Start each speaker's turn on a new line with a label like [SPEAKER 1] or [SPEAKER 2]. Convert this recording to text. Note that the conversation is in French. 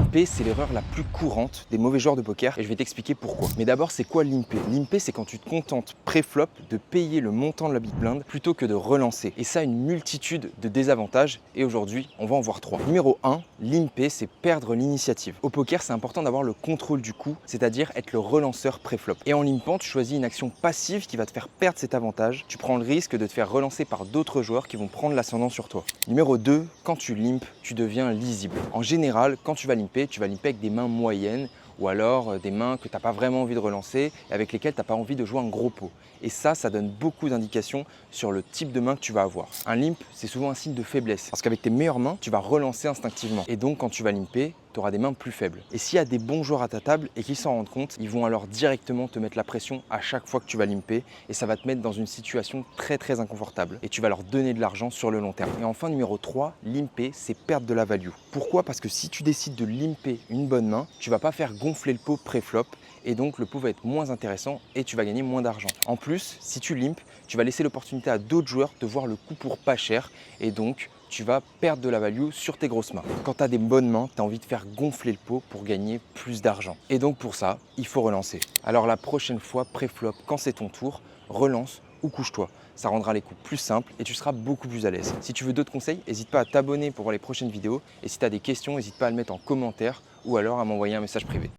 [SPEAKER 1] Limper, c'est l'erreur la plus courante des mauvais joueurs de poker et je vais t'expliquer pourquoi. Mais d'abord, c'est quoi limper? Limper, c'est quand tu te contentes pré-flop de payer le montant de la big blind plutôt que de relancer. Et ça a une multitude de désavantages et aujourd'hui, on va en voir trois. Numéro 1, limper, c'est perdre l'initiative. Au poker, c'est important d'avoir le contrôle du coup, c'est-à-dire être le relanceur pré-flop. Et en limpant, tu choisis une action passive qui va te faire perdre cet avantage. Tu prends le risque de te faire relancer par d'autres joueurs qui vont prendre l'ascendant sur toi. Numéro 2, quand tu limpes, tu deviens lisible. En général, quand tu vas limper avec des mains moyennes ou alors des mains que tu n'as pas vraiment envie de relancer et avec lesquelles tu n'as pas envie de jouer un gros pot. Et ça donne beaucoup d'indications sur le type de main que tu vas avoir. Un limp, c'est souvent un signe de faiblesse parce qu'avec tes meilleures mains, tu vas relancer instinctivement. Et donc, quand tu vas limper, tu auras des mains plus faibles. Et s'il y a des bons joueurs à ta table et qu'ils s'en rendent compte, ils vont alors directement te mettre la pression à chaque fois que tu vas limper et ça va te mettre dans une situation très inconfortable et tu vas leur donner de l'argent sur le long terme. Et enfin, numéro 3, limper, c'est perdre de la value. Pourquoi? Parce que si tu décides de limper une bonne main, tu vas pas faire gonfler le pot pré-flop et donc le pot va être moins intéressant et tu vas gagner moins d'argent. En plus, si tu limpes, tu vas laisser l'opportunité à d'autres joueurs de voir le coup pour pas cher et donc tu vas perdre de la value sur tes grosses mains. Quand tu as des bonnes mains, tu as envie de faire gonfler le pot pour gagner plus d'argent. Et donc pour ça, il faut relancer. Alors la prochaine fois, pré-flop, quand c'est ton tour, relance ou couche-toi. Ça rendra les coups plus simples et tu seras beaucoup plus à l'aise. Si tu veux d'autres conseils, n'hésite pas à t'abonner pour voir les prochaines vidéos. Et si tu as des questions, n'hésite pas à le mettre en commentaire ou alors à m'envoyer un message privé.